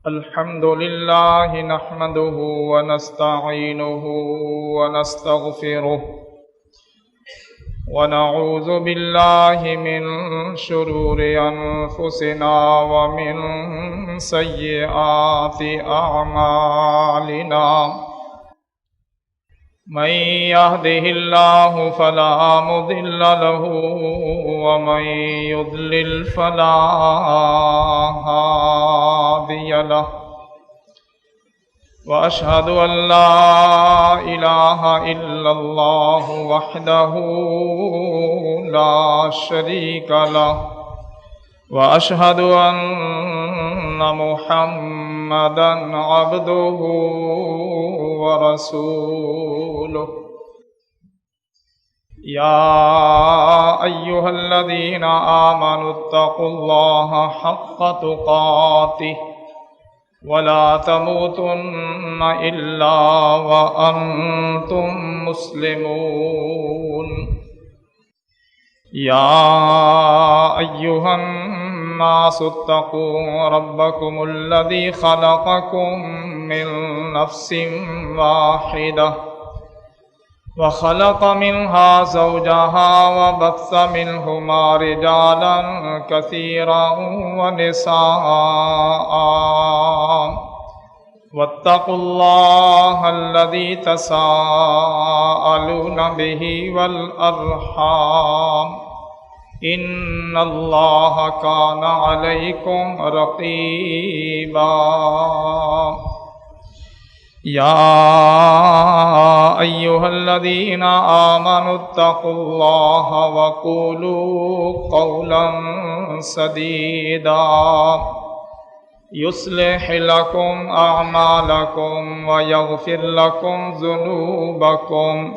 الحمد لله نحمده ونستعينه ونستغفره ونعوذ بالله من شرور أنفسنا ومن سيئات أعمالنا من يهده الله فلا مضل له ومن يضلل فلا هادي له وأشهد أن لا إله إلا الله وحده لا شريك له وأشهد أن محمدا عبده ورسوله يا أيها الذين آمنوا اتقوا الله حق تقاته ولا تموتن إلا وأنتم مسلمون يا أيها الناس اتقوا ربكم الذي خلقكم من نفس واحدة وخلق منها زوجها وبث منهما رجالا كثيرا ونساء واتقوا الله الذي تساءلون به والأرحام إن الله كان عليكم رقيبا يا أيها الذين آمنوا اتقوا الله وقولوا قولا سديدا يصلح لكم أعمالكم ويغفر لكم ذنوبكم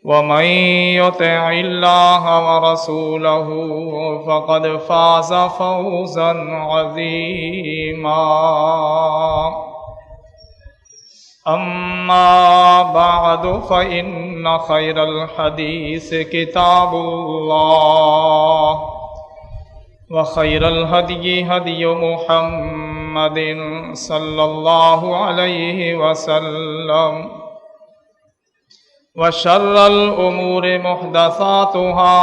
ومن يطع الله ورسوله فقد فاز فوزا عظيما أما بعد فإن خير الحديث كتاب الله وخير الهدي هدي محمد صلى الله عليه وسلم وشر الأمور محدثاتها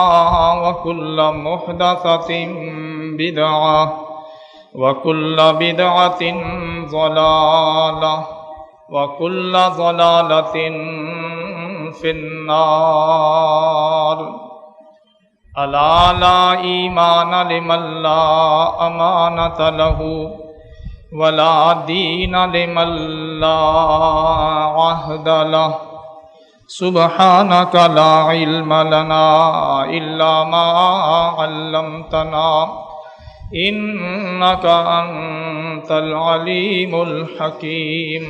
وكل محدثة بدعة وكل بدعة ضلالة وكل ضلالة في النار ألا لا إيمان لمن لا أمانة له ولا دين لمن لا عهد له سبحانك لا علم لنا إلا ما علمتنا إنك أنت العليم الحكيم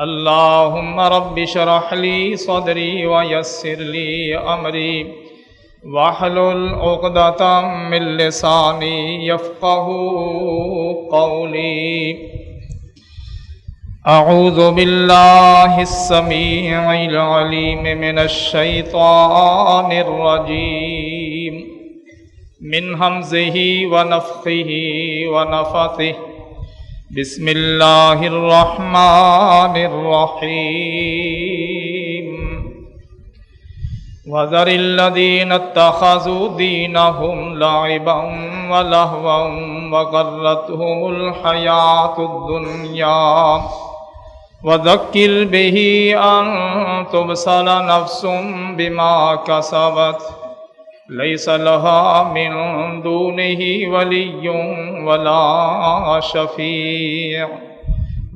اللهم رب اشرح لي صدري ويسر لي أمري واحلل عقدة من لساني يفقهوا قولي أعوذ بالله السميع العليم من الشيطان الرجيم من همزه ونفخه ونفثه بسم الله الرحمن الرحيم وذر الذين اتخذوا دينهم لعبا ولهوا وغرتهم الحياة الدنيا وذكر به أن تبصر نفس بما كسبت ليس لها من دونه ولي ولا شفيع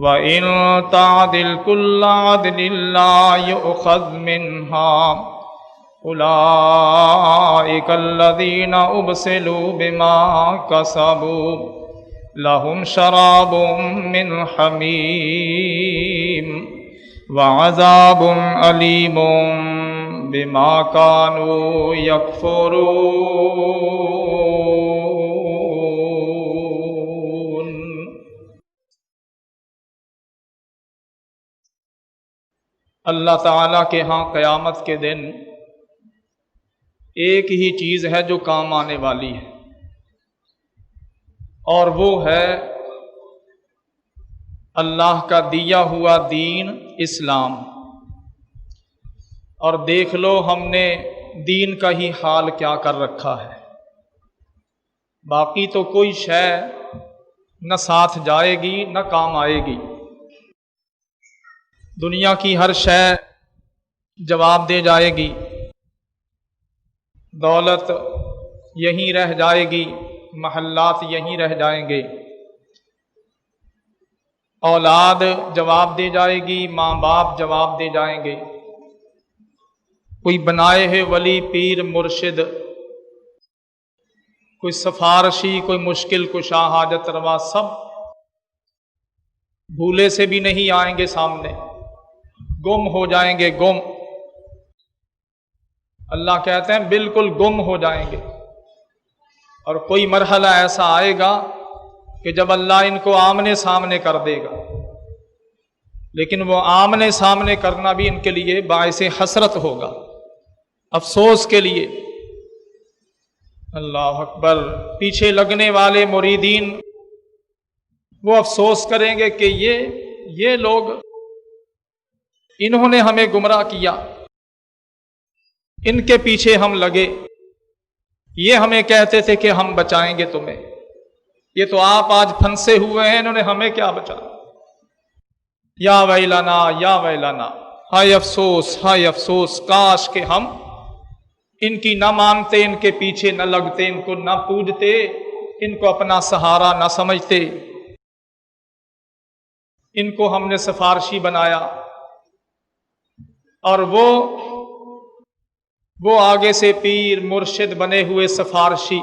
وإن تعدل كل عدل لا يؤخذ منها أولئك الذين أبسلوا بما كسبوا لهم شراب من حميم وعذاب أليم بما كانوا يكفرون اللہ تعالیٰ کے ہاں قیامت کے دن ایک ہی چیز ہے جو کام آنے والی ہے، اور وہ ہے اللہ کا دیا ہوا دین اسلام۔ اور دیکھ لو ہم نے دین کا ہی حال کیا کر رکھا ہے، باقی تو کوئی شے نہ ساتھ جائے گی نہ کام آئے گی۔ دنیا کی ہر شے جواب دے جائے گی، دولت یہیں رہ جائے گی، محلات یہیں رہ جائیں گے، اولاد جواب دے جائے گی، ماں باپ جواب دے جائیں گے، کوئی بنائے ہے ولی پیر مرشد، کوئی سفارشی، کوئی مشکل کشا حاجت روا، سب بھولے سے بھی نہیں آئیں گے سامنے، گم ہو جائیں گے، گم۔ اللہ کہتے ہیں بالکل گم ہو جائیں گے۔ اور کوئی مرحلہ ایسا آئے گا کہ جب اللہ ان کو آمنے سامنے کر دے گا، لیکن وہ آمنے سامنے کرنا بھی ان کے لیے باعث حسرت ہوگا، افسوس کے لیے۔ اللہ اکبر۔ پیچھے لگنے والے مریدین وہ افسوس کریں گے کہ یہ لوگ، انہوں نے ہمیں گمراہ کیا، ان کے پیچھے ہم لگے، یہ ہمیں کہتے تھے کہ ہم بچائیں گے تمہیں، یہ تو آپ آج پھنسے ہوئے ہیں، انہوں نے ہمیں کیا بچایا۔ یا ویلنا یا ویلنا، ہائے افسوس ہائے افسوس، کاش کہ ہم ان کی نہ مانتے، ان کے پیچھے نہ لگتے، ان کو نہ پوجتے، ان کو اپنا سہارا نہ سمجھتے، ان کو ہم نے سفارشی بنایا۔ اور وہ آگے سے پیر مرشد بنے ہوئے سفارشی،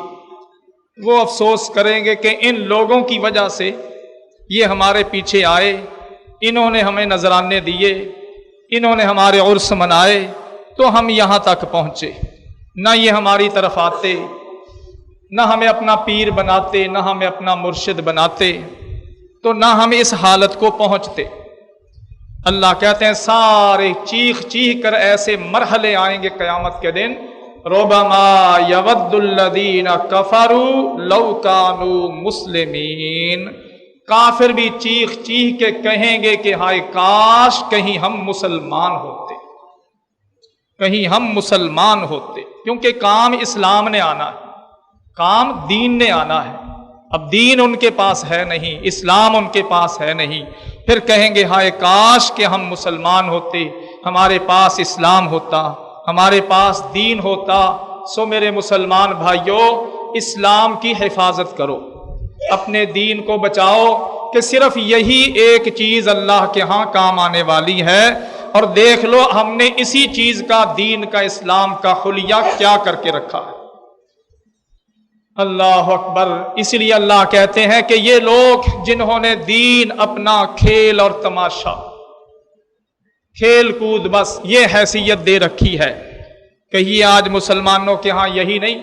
وہ افسوس کریں گے کہ ان لوگوں کی وجہ سے یہ ہمارے پیچھے آئے، انہوں نے ہمیں نذرانے دیے، انہوں نے ہمارے عرس منائے تو ہم یہاں تک پہنچے، نہ یہ ہماری طرف آتے، نہ ہمیں اپنا پیر بناتے، نہ ہمیں اپنا مرشد بناتے، تو نہ ہم اس حالت کو پہنچتے۔ اللہ کہتے ہیں سارے چیخ چیخ کر ایسے مرحلے آئیں گے قیامت کے دن، ربما یود الذین کفروا لو کانوا مسلمین، کافر بھی چیخ چیخ کے کہیں گے کہ ہائے کاش کہیں ہم مسلمان ہوتے، کہیں ہم مسلمان ہوتے، کیونکہ کام اسلام نے آنا ہے، کام دین نے آنا ہے۔ اب دین ان کے پاس ہے نہیں، اسلام ان کے پاس ہے نہیں، پھر کہیں گے ہائے کاش کہ ہم مسلمان ہوتے، ہمارے پاس اسلام ہوتا، ہمارے پاس دین ہوتا۔ سو میرے مسلمان بھائیوں، اسلام کی حفاظت کرو، اپنے دین کو بچاؤ، کہ صرف یہی ایک چیز اللہ کے ہاں کام آنے والی ہے۔ اور دیکھ لو ہم نے اسی چیز کا، دین کا، اسلام کا حلیہ کیا کر کے رکھا ہے۔ اللہ اکبر۔ اس لیے اللہ کہتے ہیں کہ یہ لوگ جنہوں نے دین اپنا کھیل اور تماشا، کھیل کود، بس یہ حیثیت دے رکھی ہے کہ یہ آج مسلمانوں کے ہاں یہی نہیں۔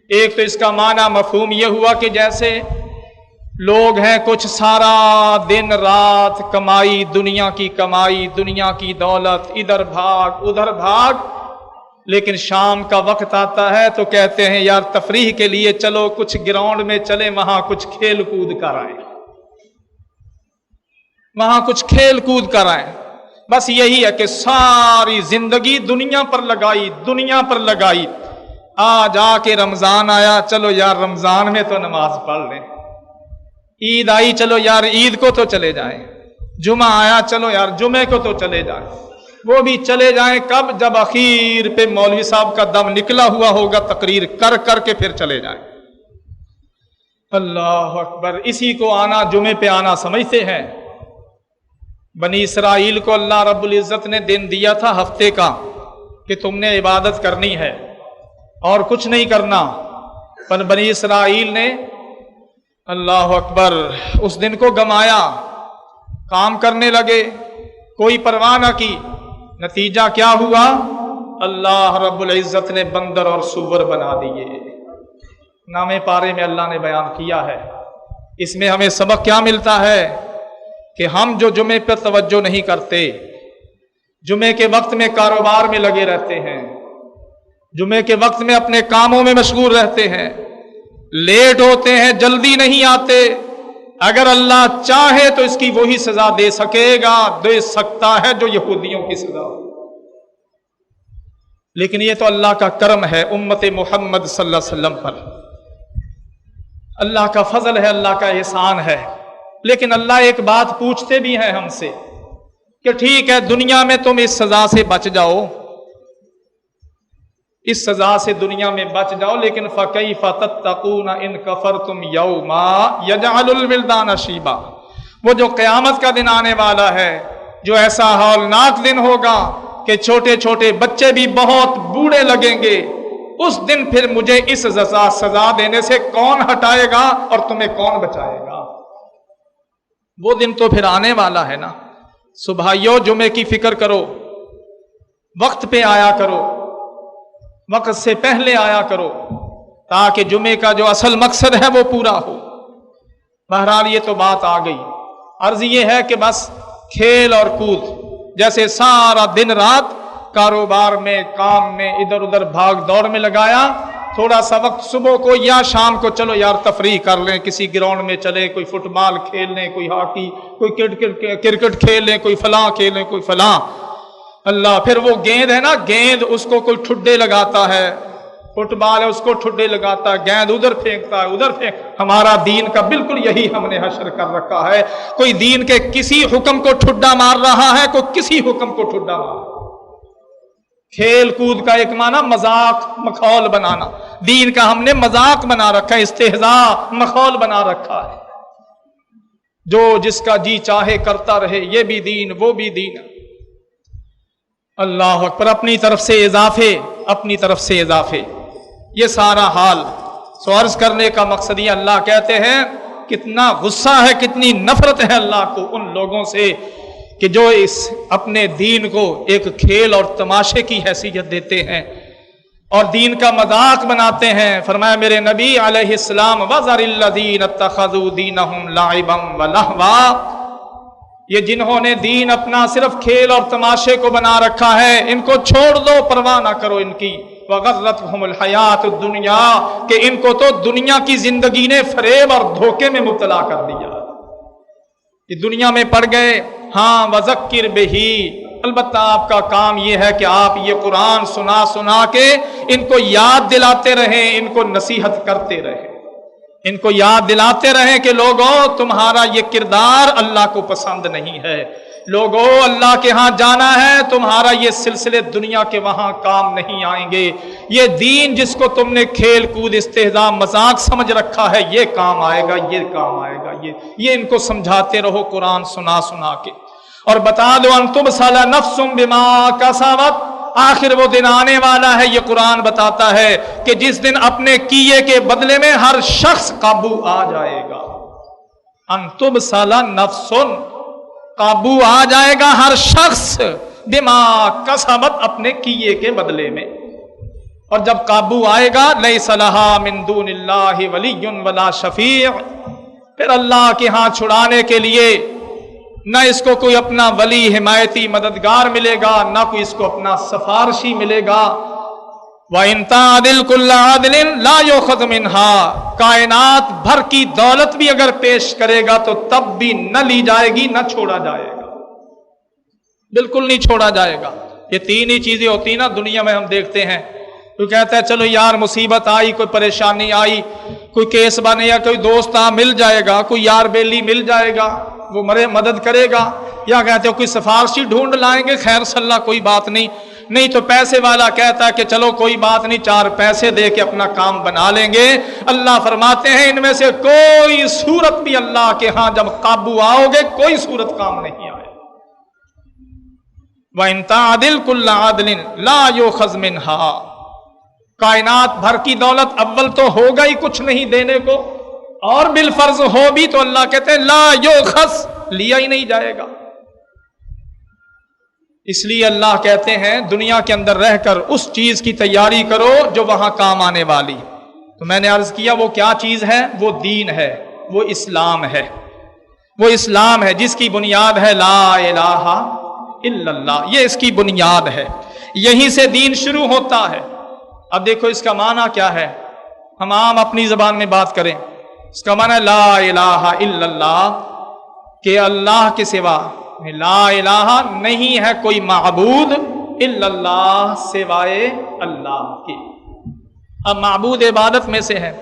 ایک تو اس کا معنی مفہوم یہ ہوا کہ جیسے لوگ ہیں کچھ سارا دن رات کمائی، دنیا کی کمائی، دنیا کی دولت، ادھر بھاگ ادھر بھاگ، لیکن شام کا وقت آتا ہے تو کہتے ہیں یار تفریح کے لیے چلو کچھ گراؤنڈ میں چلیں، وہاں کچھ کھیل کود کر آئیں، وہاں کچھ کھیل کود کر آئیں۔ بس یہی ہے کہ ساری زندگی دنیا پر لگائی، دنیا پر لگائی۔ آج آ کے رمضان آیا، چلو یار رمضان میں تو نماز پڑھ لیں، عید آئی چلو یار عید کو تو چلے جائیں، جمعہ آیا چلو یار جمعے کو تو چلے جائیں۔ وہ بھی چلے جائیں کب؟ جب اخیر پہ مولوی صاحب کا دم نکلا ہوا ہوگا، تقریر کر کر کے پھر چلے جائیں۔ اللہ اکبر۔ اسی کو آنا، جمعے پہ آنا سمجھتے ہیں۔ بنی اسرائیل کو اللہ رب العزت نے دن دیا تھا ہفتے کا کہ تم نے عبادت کرنی ہے اور کچھ نہیں کرنا، پر بنی اسرائیل نے اللہ اکبر اس دن کو گمایا، کام کرنے لگے، کوئی پرواہ نہ کی۔ نتیجہ کیا ہوا؟ اللہ رب العزت نے بندر اور سور بنا دیے۔ نامے پارے میں اللہ نے بیان کیا ہے۔ اس میں ہمیں سبق کیا ملتا ہے کہ ہم جو جمعے پر توجہ نہیں کرتے، جمعے کے وقت میں کاروبار میں لگے رہتے ہیں، جمعے کے وقت میں اپنے کاموں میں مشغول رہتے ہیں، لیٹ ہوتے ہیں, جلدی نہیں آتے. اگر اللہ چاہے تو اس کی وہی سزا دے سکے گا, دے سکتا ہے جو یہودیوں کی سزا ہو. لیکن یہ تو اللہ کا کرم ہے امت محمد صلی اللہ علیہ وسلم پر, اللہ کا فضل ہے, اللہ کا احسان ہے. لیکن اللہ ایک بات پوچھتے بھی ہیں ہم سے کہ ٹھیک ہے دنیا میں تم اس سزا سے بچ جاؤ, اس سزا سے دنیا میں بچ جاؤ, لیکن فَكَيْفَ تَتَّقُونَ إِن كَفَرْتُمْ يَوْمًا يَجْعَلُ الْوِلْدَانَ شِيبًا. وہ جو قیامت کا دن آنے والا ہے, جو ایسا ہولناک دن ہوگا کہ چھوٹے چھوٹے بچے بھی بہت بوڑھے لگیں گے, اس دن پھر مجھے اس سزا دینے سے کون ہٹائے گا اور تمہیں کون بچائے گا؟ وہ دن تو پھر آنے والا ہے نا. صبحیو جمعے کی فکر کرو, وقت پہ آیا کرو, وقت سے پہلے آیا کرو, تاکہ جمعے کا جو اصل مقصد ہے وہ پورا ہو. بہرحال یہ تو بات آ گئی. عرض یہ ہے کہ بس کھیل اور کود, جیسے سارا دن رات کاروبار میں, کام میں, ادھر ادھر بھاگ دوڑ میں لگایا, تھوڑا سا وقت صبح کو یا شام کو چلو یار تفریح کر لیں, کسی گراؤنڈ میں چلے, کوئی فٹ بال کھیل لیں, کوئی ہاکی, کوئی کرکٹ کھیل لیں, کوئی فلاں کھیل لیں, کوئی فلاں. اللہ پھر وہ گیند ہے نا, گیند اس کو کوئی ٹھڈے لگاتا ہے, فٹ بال ہے اس کو ٹھڈے لگاتا ہے, گیند ادھر پھینکتا ہے ادھر پھینک. ہمارا دین کا بالکل یہی ہم نے حشر کر رکھا ہے. کوئی دین کے کسی حکم کو ٹھڈا مار رہا ہے, کوئی کسی حکم کو ٹھڈا مار رہا ہے. کھیل کود کا ایک معنی مذاق مخول بنانا, دین کا ہم نے مذاق بنا رکھا ہے, استہزاء مخول بنا رکھا ہے. جو جس کا جی چاہے کرتا رہے, یہ بھی دین وہ بھی دین. اللہ اکبر, اپنی طرف سے اضافے, اپنی طرف سے اضافے, یہ سارا حال. سو عرض کرنے کا مقصد یہ, اللہ کہتے ہیں کتنا غصہ ہے, کتنی نفرت ہے اللہ کو ان لوگوں سے کہ جو اس اپنے دین کو ایک کھیل اور تماشے کی حیثیت دیتے ہیں اور دین کا مذاق بناتے ہیں. فرمایا میرے نبی علیہ السلام وَذَرِ الَّذِينَ اتَّخَذُوا دِينَهُمْ لَعِبًا وَلَهْوًا, یہ جنہوں نے دین اپنا صرف کھیل اور تماشے کو بنا رکھا ہے, ان کو چھوڑ دو, پرواہ نہ کرو ان کی. وَغَرَّتْهُمُ الْحَيَاةُ الدُّنْيَا, کہ ان کو تو دنیا کی زندگی نے فریب اور دھوکے میں مبتلا کر دیا, یہ دنیا میں پڑ گئے. ہاں وَذَكِّرْ بِهِ, البتہ آپ کا کام یہ ہے کہ آپ یہ قرآن سنا سنا کے ان کو یاد دلاتے رہیں, ان کو نصیحت کرتے رہیں, ان کو یاد دلاتے رہیں کہ لوگوں تمہارا یہ کردار اللہ کو پسند نہیں ہے, لوگوں اللہ کے ہاں جانا ہے, تمہارا یہ سلسلے دنیا کے وہاں کام نہیں آئیں گے. یہ دین جس کو تم نے کھیل کود استہزاء مذاق سمجھ رکھا ہے, یہ کام آئے گا, یہ کام آئے گا. یہ ان کو سمجھاتے رہو قرآن سنا سنا کے, اور بتا دو ان تبصل نفس بما کسبت, آخر وہ دن آنے والا ہے, یہ قرآن بتاتا ہے کہ جس دن اپنے کیے کے بدلے میں ہر شخص قابو آ جائے گا. ان تبصل نفس, قابو آ جائے گا ہر شخص, بما کسبت, اپنے کیے کے بدلے میں. اور جب قابو آئے گا لیس لہا من دون اللہ ولی ولا شفیع, پھر اللہ کے ہاں چھڑانے کے لیے نہ اس کو کوئی اپنا ولی حمایتی مددگار ملے گا, نہ کوئی اس کو اپنا سفارشی ملے گا. وَإِن تَعْدِلْ كُلَّ عَدْلٍ لَا يُؤْخَذْ مِنْهَا, کائنات بھر کی دولت بھی اگر پیش کرے گا تو تب بھی نہ لی جائے گی, نہ چھوڑا جائے گا, بالکل نہیں چھوڑا جائے گا. یہ تین ہی چیزیں ہوتی ہیں نا دنیا میں, ہم دیکھتے ہیں. کوئی کہتا ہے چلو یار مصیبت آئی, کوئی پریشانی آئی, کوئی کیس بنے یا کوئی دوست مل جائے گا, کوئی یار بیلی مل جائے گا, وہ مرے مدد کرے گا. یا کہتے ہیں کوئی سفارشی ڈھونڈ لائیں گے, خیر صلی اللہ کوئی بات نہیں. نہیں تو پیسے والا کہتا ہے کہ چلو کوئی بات نہیں, 4 پیسے دے کے اپنا کام بنا لیں گے. اللہ فرماتے ہیں ان میں سے کوئی صورت بھی اللہ کے ہاں جب قابو آؤ گے کوئی صورت کام نہیں آئے. وَإِن تَعْدِلْ كُلَّ عَدْلٍ لَا يُؤْخَذْ مِنْهَا, کائنات بھر کی دولت اول تو ہوگا ہی کچھ نہیں دینے کو, اور بالفرض ہو بھی تو اللہ کہتے ہیں لا یؤخذ, لیا ہی نہیں جائے گا. اس لیے اللہ کہتے ہیں دنیا کے اندر رہ کر اس چیز کی تیاری کرو جو وہاں کام آنے والی. تو میں نے عرض کیا وہ کیا چیز ہے, وہ دین ہے, وہ اسلام ہے. وہ اسلام ہے جس کی بنیاد ہے لا الہ الا اللہ, یہ اس کی بنیاد ہے, یہیں سے دین شروع ہوتا ہے. اب دیکھو اس کا معنی کیا ہے, ہم عام اپنی زبان میں بات کریں، اس کا معنی لا الہ الا اللہ، کہ اللہ کے سوا، لا الہ نہیں ہے کوئی معبود الا اللہ سوائے اللہ کے۔ اب معبود عبادت میں سے ہے،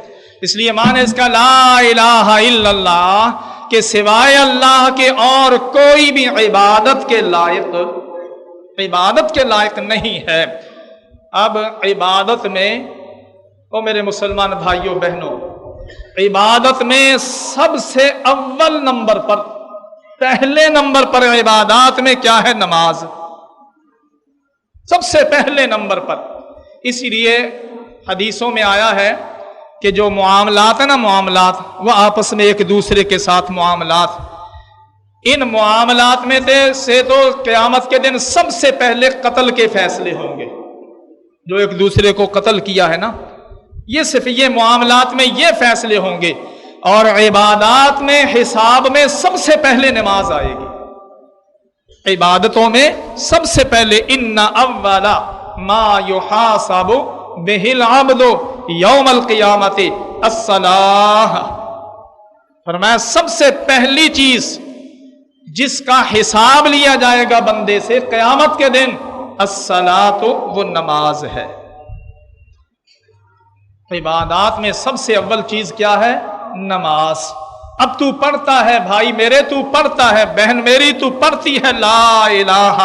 اس لیے معنی اس کا لا الہ الا اللہ کہ سوائے اللہ کے اور کوئی بھی عبادت کے لائق نہیں ہے۔ اب عبادت میں، او میرے مسلمان بھائیوں بہنوں، عبادت میں سب سے اول نمبر پر، پہلے نمبر پر عبادات میں کیا ہے؟ نماز، سب سے پہلے نمبر پر۔ اسی لیے حدیثوں میں آیا ہے کہ جو معاملات ہیں نا، معاملات، وہ آپس میں ایک دوسرے کے ساتھ معاملات، ان معاملات میں سے تو قیامت کے دن سب سے پہلے قتل کے فیصلے ہوں گے۔ جو ایک دوسرے کو قتل کیا ہے نا، یہ صرف یہ معاملات میں یہ فیصلے ہوں گے، اور عبادات میں، حساب میں سب سے پہلے نماز آئے گی۔ عبادتوں میں سب سے پہلے ان اول ما یحاسب بہ العبد یوم القیامت الصلاۃ، فرمایا سب سے پہلی چیز جس کا حساب لیا جائے گا بندے سے قیامت کے دن، الصلاۃ، وہ نماز ہے۔ عبادات میں سب سے اول چیز کیا ہے؟ نماز۔ اب تو پڑھتا ہے بھائی میرے، تو پڑھتا ہے بہن میری، تو پڑھتی ہے لا الہ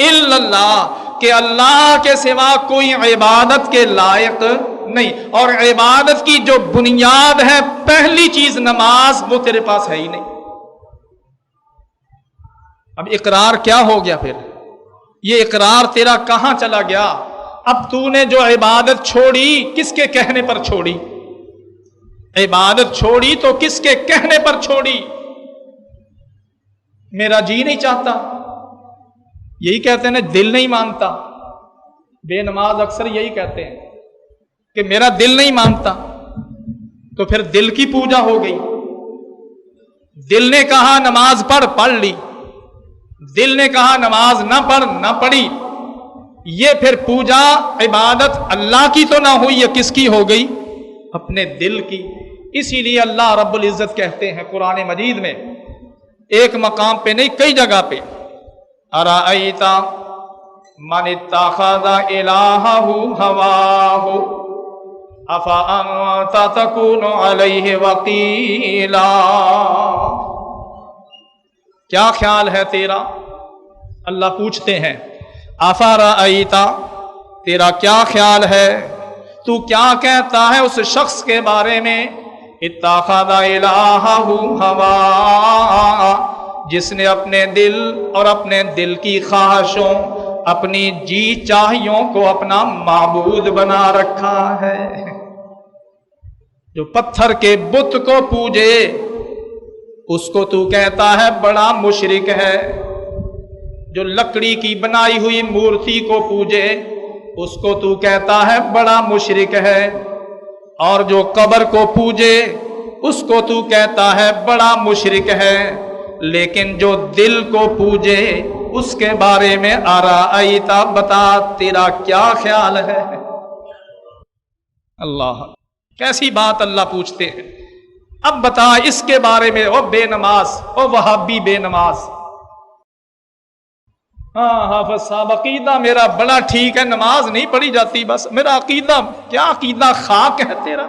الا اللہ، کہ اللہ کے سوا کوئی عبادت کے لائق نہیں، اور عبادت کی جو بنیاد ہے، پہلی چیز نماز، وہ تیرے پاس ہے ہی نہیں۔ اب اقرار کیا ہو گیا پھر؟ یہ اقرار تیرا کہاں چلا گیا؟ اب تو نے جو عبادت چھوڑی، کس کے کہنے پر چھوڑی؟ عبادت چھوڑی تو کس کے کہنے پر چھوڑی؟ میرا جی نہیں چاہتا، یہی کہتے ہیں نا، دل نہیں مانتا۔ بے نماز اکثر یہی کہتے ہیں کہ میرا دل نہیں مانتا، تو پھر دل کی پوجا ہو گئی۔ دل نے کہا نماز پڑھ لی، دل نے کہا نماز نہ پڑھ، نہ پڑھی۔ یہ پھر پوجا، عبادت اللہ کی تو نہ ہوئی، یہ کس کی ہو گئی؟ اپنے دل کی۔ اسی لیے اللہ رب العزت کہتے ہیں قرآن مجید میں، ایک مقام پہ نہیں، کئی جگہ پہ، ارأیت من اتخذ الہہ ہواہ افانت تکون علیہ وکیلا، کیا خیال ہے تیرا؟ اللہ پوچھتے ہیں، افرأیت، تیرا کیا خیال ہے، تو کیا کہتا ہے اس شخص کے بارے میں، اتخذ الہہ ہواہ، جس نے اپنے دل اور اپنے دل کی خواہشوں، اپنی جی چاہیوں کو اپنا معبود بنا رکھا ہے۔ جو پتھر کے بت کو پوجے، اس کو تو کہتا ہے بڑا مشرک ہے۔ جو لکڑی کی بنائی ہوئی مورتی کو پوجے، اس کو تو کہتا ہے بڑا مشرک ہے۔ اور جو قبر کو پوجے، اس کو تو کہتا ہے بڑا مشرک ہے۔ لیکن جو دل کو پوجے، اس کے بارے میں ارأیت، بتا تیرا کیا خیال ہے؟ اللہ، کیسی بات اللہ پوچھتے ہیں۔ اب بتا اس کے بارے میں، او بے نماز، او وہابی بے نماز، ہاں حافظ صاحب عقیدہ میرا بڑا ٹھیک ہے، نماز نہیں پڑھی جاتی، بس میرا عقیدہ، کیا عقیدہ خاک ہے تیرا۔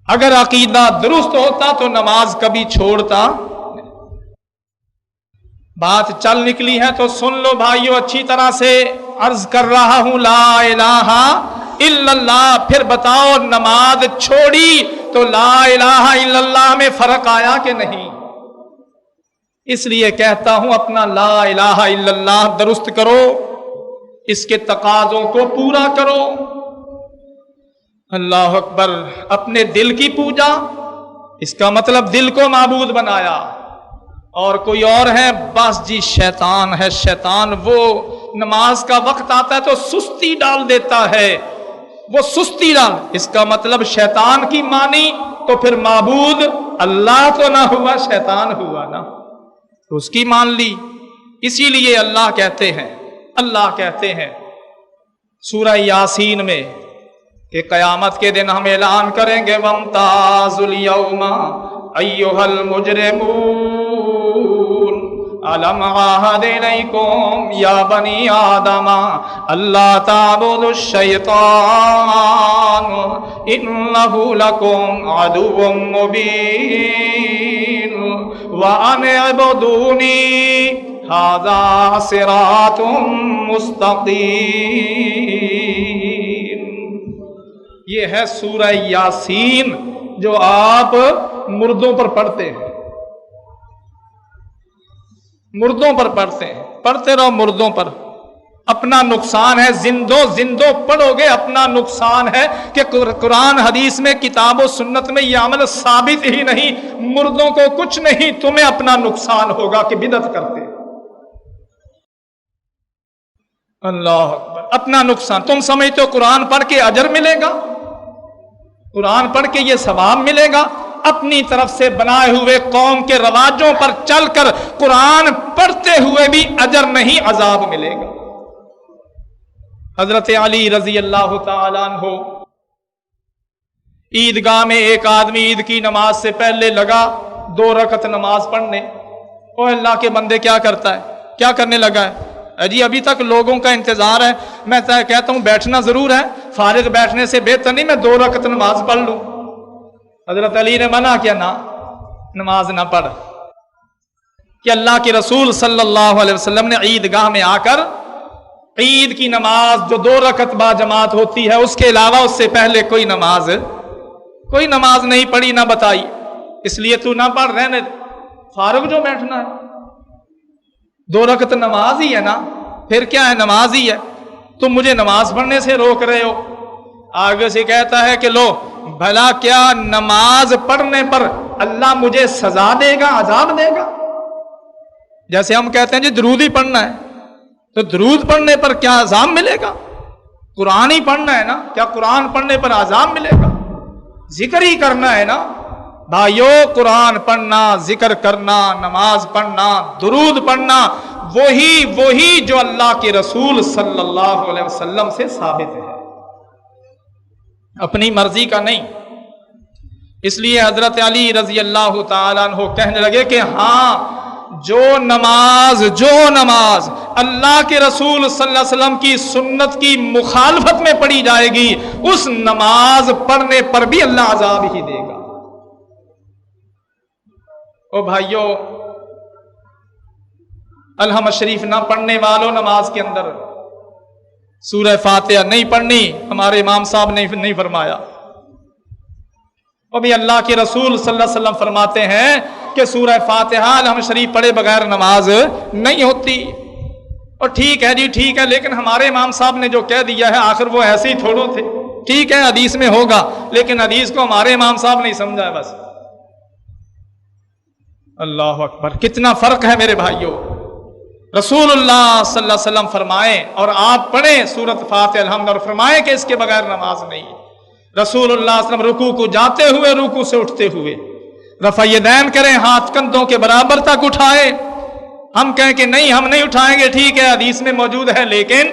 اگر عقیدہ درست ہوتا تو نماز کبھی چھوڑتا۔ بات چل نکلی ہے تو سن لو بھائیو اچھی طرح سے، عرض کر رہا ہوں لا الہ الا اللہ۔ پھر بتاؤ نماز چھوڑی تو لا الہ الا اللہ میں فرق آیا کہ نہیں؟ اس لیے کہتا ہوں اپنا لا الہ الا اللہ درست کرو، اس کے تقاضوں کو پورا کرو۔ اللہ اکبر۔ اپنے دل کی پوجا، اس کا مطلب دل کو معبود بنایا، اور کوئی اور ہے، بس جی شیطان ہے، شیطان وہ نماز کا وقت آتا ہے تو سستی ڈال دیتا ہے، وہ سستی ڈال، اس کا مطلب شیطان کی مانی تو پھر معبود اللہ تو نہ ہوا، شیطان ہوا نا، تو اس کی مان لی۔ اسی لیے اللہ کہتے ہیں سورہ یاسین میں، کہ قیامت کے دن ہم اعلان کریں گے وامتازوا اليوم ایھا المجرمون الم اعہد الیکم یا بنی آدم الا تعبدوا الشیطان انہ لکم عدو مبین وان اعبدونی ھذا صراط مستقیم۔ یہ ہے سورہ یاسین جو آپ مردوں پر پڑھتے ہیں، مردوں پر پڑھتے ہیں، پڑھتے رہو مردوں پر، اپنا نقصان ہے، زندوں پڑھو گے اپنا نقصان ہے کہ قرآن حدیث میں کتاب و سنت میں یہ عمل ثابت ہی نہیں، مردوں کو کچھ نہیں، تمہیں اپنا نقصان ہوگا کہ بدعت کرتے۔ اللہ اکبر، اپنا نقصان۔ تم سمجھتے ہو قرآن پڑھ کے اجر ملے گا، قرآن پڑھ کے یہ ثواب ملے گا؟ اپنی طرف سے بنائے ہوئے قوم کے رواجوں پر چل کر قرآن پڑھتے ہوئے بھی اجر نہیں، عذاب ملے گا۔ حضرت علی رضی اللہ تعالیٰ عنہ عیدگاہ میں ایک آدمی عید کی نماز سے پہلے لگا 2 رکعت نماز پڑھنے۔ او اللہ کے بندے کیا کرتا ہے، کیا کرنے لگا ہے؟ جی ابھی تک لوگوں کا انتظار ہے، میں کہتا ہوں بیٹھنا ضرور ہے، فارغ بیٹھنے سے بہتر نہیں میں 2 رکعت نماز پڑھ لوں۔ حضرت علی نے منع کیا، نہ نماز نہ پڑھ، کہ اللہ کے رسول صلی اللہ علیہ وسلم نے عیدگاہ میں آ کر عید کی نماز جو 2 رکعت با جماعت ہوتی ہے اس کے علاوہ اس سے پہلے کوئی نماز نہیں پڑھی، نہ بتائی، اس لیے تو نہ پڑھ، رہنے فارغ جو بیٹھنا ہے، 2 رکعت نماز ہی ہے نا، پھر کیا ہے، نماز ہی ہے، تم مجھے نماز پڑھنے سے روک رہے ہو۔ آگے سے کہتا ہے کہ لو بھلا کیا نماز پڑھنے پر اللہ مجھے سزا دے گا، عذاب دے گا؟ جیسے ہم کہتے ہیں جی درود ہی پڑھنا ہے، تو درود پڑھنے پر کیا عذاب ملے گا؟ قرآن ہی پڑھنا ہے نا، کیا قرآن پڑھنے پر عذاب ملے گا؟ ذکر ہی کرنا ہے نا بھائیو، قرآن پڑھنا، ذکر کرنا، نماز پڑھنا، درود پڑھنا وہی جو اللہ کے رسول صلی اللہ علیہ وسلم سے ثابت ہے، اپنی مرضی کا نہیں۔ اس لیے حضرت علی رضی اللہ تعالیٰ عنہ کہنے لگے کہ ہاں جو نماز اللہ کے رسول صلی اللہ علیہ وسلم کی سنت کی مخالفت میں پڑھی جائے گی، اس نماز پڑھنے پر بھی اللہ عذاب ہی دے گا۔ او بھائیو، الحمد شریف نہ پڑھنے والوں نماز کے اندر سورہ فاتحہ نہیں پڑھنی، ہمارے امام صاحب نے نہیں فرمایا، ابھی اللہ کے رسول صلی اللہ علیہ وسلم فرماتے ہیں کہ سورہ فاتحہ الحمد شریف پڑھے بغیر نماز نہیں ہوتی۔ اور ٹھیک ہے جی ٹھیک ہے، لیکن ہمارے امام صاحب نے جو کہہ دیا ہے آخر وہ ایسے ہی تھوڑو تھے، ٹھیک ہے حدیث میں ہوگا، لیکن حدیث کو ہمارے امام صاحب نہیں سمجھا ہے بس۔ اللہ اکبر، کتنا فرق ہے میرے بھائیوں۔ رسول اللہ صلی اللہ علیہ وسلم فرمائیں اور آپ پڑھیں سورۃ فاتحہ الحمد اور فرمائیں کہ اس کے بغیر نماز نہیں۔ رسول اللہ صلی اللہ علیہ وسلم رکوع کو جاتے ہوئے، رکوع سے اٹھتے ہوئے رفع یدین کریں، ہاتھ کندھوں کے برابر تک اٹھائیں۔ ہم کہیں کہ نہیں ہم نہیں اٹھائیں گے، ٹھیک ہے حدیث میں موجود ہے لیکن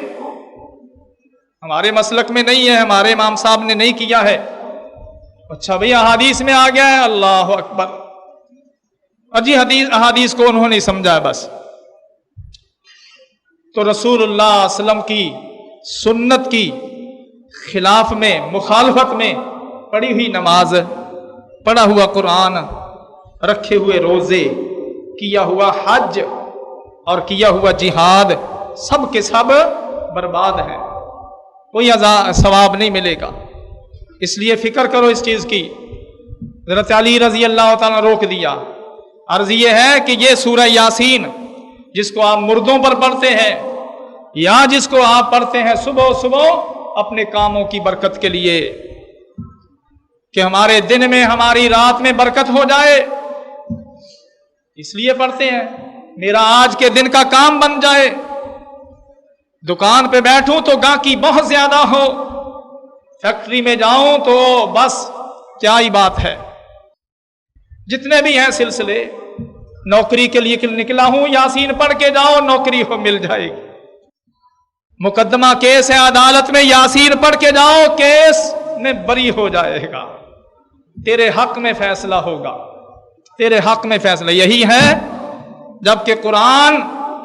ہمارے مسلک میں نہیں ہے، ہمارے امام صاحب نے نہیں کیا ہے۔ اچھا بھئی احادیث میں آ گیا ہے، اللہ اکبر، اجی احادیث کو انہوں نے سمجھا ہے بس۔ تو رسول اللہ صلی اللہ علیہ وسلم کی سنت کی خلاف میں، مخالفت میں پڑھی ہوئی نماز، پڑھا ہوا قرآن، رکھے ہوئے روزے، کیا ہوا حج اور کیا ہوا جہاد، سب کے سب برباد ہیں، کوئی ثواب نہیں ملے گا۔ اس لیے فکر کرو اس چیز کی۔ حضرت علی رضی اللہ تعالیٰ نے روک دیا۔ عرض یہ ہے کہ یہ سورہ یاسین جس کو آپ مردوں پر پڑھتے ہیں یا جس کو آپ پڑھتے ہیں صبح صبح اپنے کاموں کی برکت کے لیے، کہ ہمارے دن میں ہماری رات میں برکت ہو جائے، اس لیے پڑھتے ہیں، میرا آج کے دن کا کام بن جائے، دکان پہ بیٹھوں تو گاہکی بہت زیادہ ہو، فیکٹری میں جاؤں تو بس کیا ہی بات ہے، جتنے بھی ہیں سلسلے، نوکری کے لیے نکلا ہوں، یاسین پڑھ کے جاؤ نوکری ہو مل جائے گی، مقدمہ کیس ہے عدالت میں، یاسین پڑھ کے جاؤ کیس میں بری ہو جائے گا، تیرے حق میں فیصلہ ہوگا، تیرے حق میں فیصلہ یہی ہے۔ جبکہ قرآن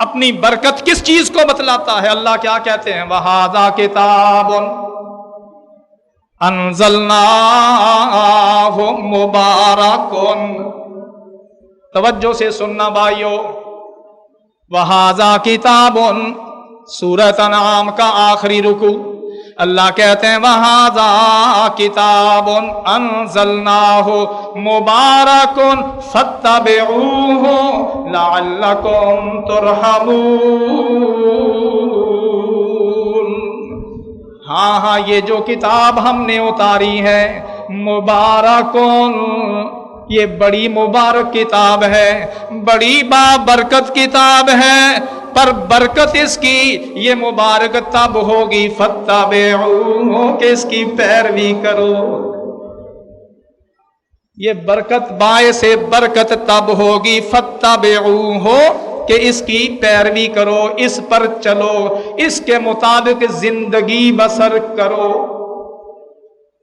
اپنی برکت کس چیز کو بتلاتا ہے؟ اللہ کیا کہتے ہیں؟ وَهَذَا كِتَابٌ أَنزَلْنَاهُ مُبَارَكٌ۔ توجہ سے سننا بھائیو، وَهَذَا كِتَابٌ، سورۃ انعام کا آخری رکوع، اللہ کہتے ہیں وَهَذَا كِتَابٌ أَنزَلْنَاهُ مُبَارَكٌ فَاتَّبِعُوهُ لَعَلَّكُمْ تُرْحَمُونَ۔ ہاں یہ جو کتاب ہم نے اتاری ہے، مبارکن، یہ بڑی مبارک کتاب ہے، بڑی بابرکت کتاب ہے، پر برکت اس کی یہ مبارک تب ہوگی فَاتَّبِعُوهُ، کہ اس کی پیروی کرو۔ یہ برکت باعث برکت تب ہوگی فَاتَّبِعُوهُ، کہ اس کی پیروی کرو، اس پر چلو، اس کے مطابق زندگی بسر کرو۔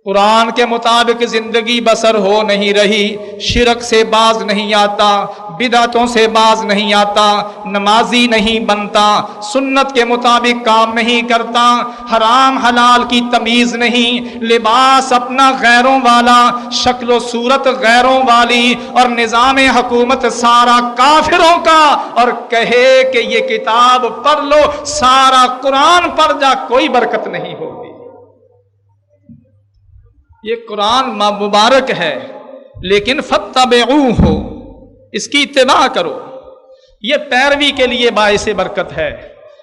قرآن کے مطابق زندگی بسر ہو نہیں رہی، شرک سے باز نہیں آتا، بدعتوں سے باز نہیں آتا، نمازی نہیں بنتا، سنت کے مطابق کام نہیں کرتا، حرام حلال کی تمیز نہیں، لباس اپنا غیروں والا، شکل و صورت غیروں والی، اور نظام حکومت سارا کافروں کا، اور کہے کہ یہ کتاب پڑھ لو، سارا قرآن پڑھ جا، کوئی برکت نہیں ہوگی۔ یہ قرآن مبارک ہے، لیکن فَاتَّبِعُوهُ، اس کی اتباع کرو، یہ پیروی کے لیے باعث برکت ہے،